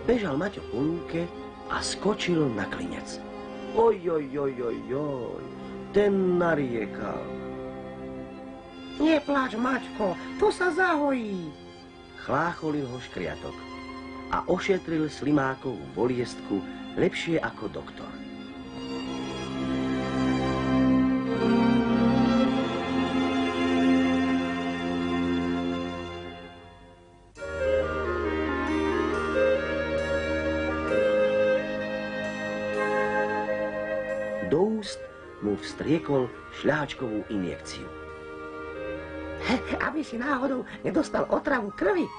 Bežal Maťo po lúke a skočil na klinec. Ojojojojoj, ten nariekal. Nepláč, Maťko, to sa zahojí. Chlácholil ho škriatok a ošetril Slimákovú boliestku lepšie ako doktor. Do úst mu vstriekol šľahačkovú injekciu. Aby si náhodou nedostal otravu krvi.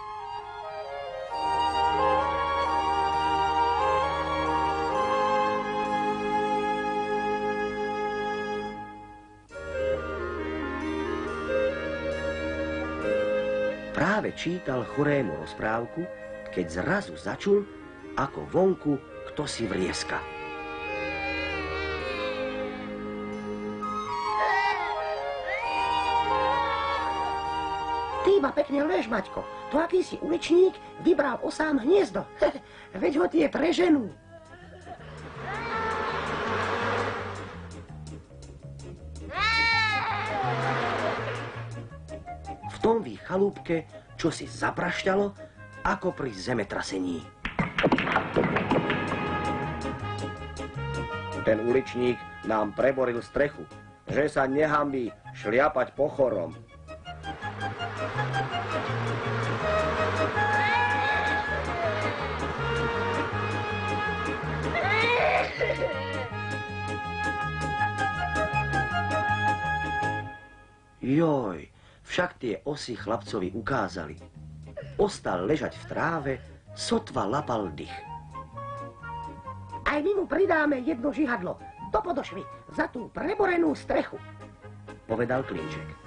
Práve čítal chorému rozprávku, keď zrazu začul, ako vonku kto si vrieska. Ty iba pekne lež, Maťko. To akýsi uličník vybral osám hniezdo. Veď ho tie preženú. V tomví chalúbke čo si zaprašťalo, ako pri zemetrasení. Ten uličník nám preboril strechu, že sa nehambí šliapať po chorom. Joj, však tie osy chlapcovi ukázali. Ostal ležať v tráve, sotva lapal dych. Aj my mu pridáme jedno žihadlo do podošvy za tú preborenú strechu, povedal Klinček.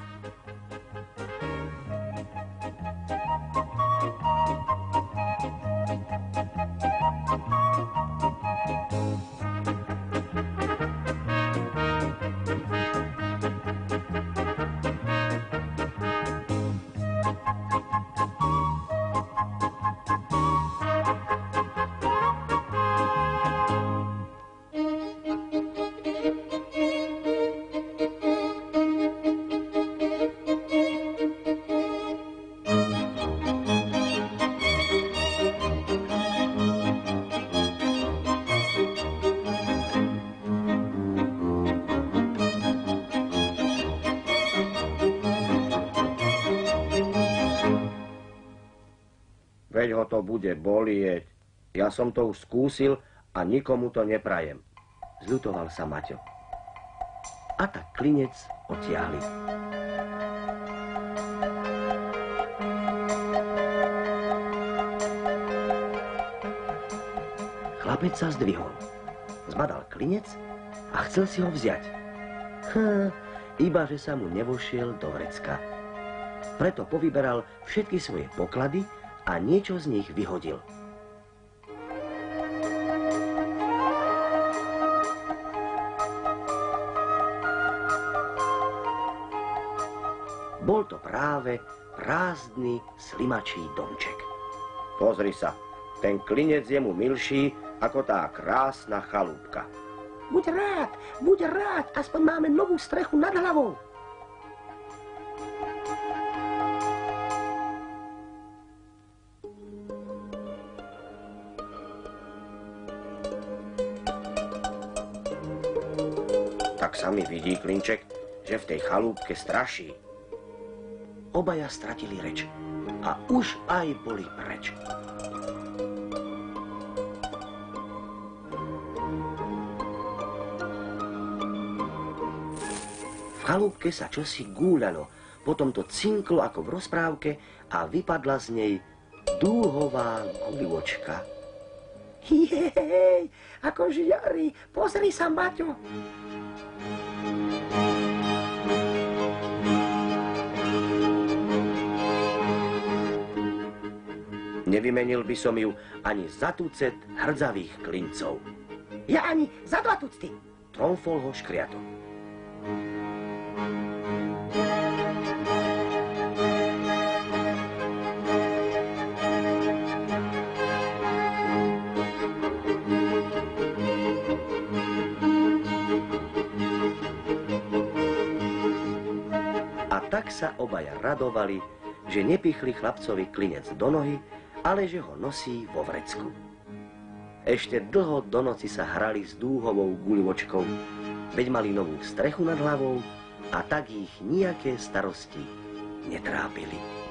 Veď ho to bude bolieť. Ja som to už skúsil a nikomu to neprajem. Zľutoval sa Maťo. A tak klinec odtiahli. Chlapec sa zdvihol. Zbadal klinec a chcel si ho vziať. Iba že sa mu nevošiel do vrecka. Preto povyberal všetky svoje poklady a niečo z nich vyhodil. Bol to práve prázdny slimačí domček. Pozri sa, ten klinec je mu milší ako tá krásna chalúbka. Buď rád, aspoň máme novú strechu nad hlavou. Tak sa mi vidí, Klinček, že v tej chalúbke straší. Obaja stratili reč a už aj boli preč. V chalúbke sa čosi gúľalo, potom to cinklo ako v rozprávke a vypadla z nej dúhová gulivočka. Jej, ako žiari, pozri sa, Maťo. Nevymenil by som ju ani za tucet hrdzavých klincov. Ja ani za 2 tucty. Tromfol ho škriatok. sa obaja radovali, že nepichli chlapcovi klinec do nohy, ale že ho nosí vo vrecku. Ešte dlho do noci sa hrali s dúhovou guľvočkou, veď mali novú strechu nad hlavou a tak ich nijaké starosti netrápili.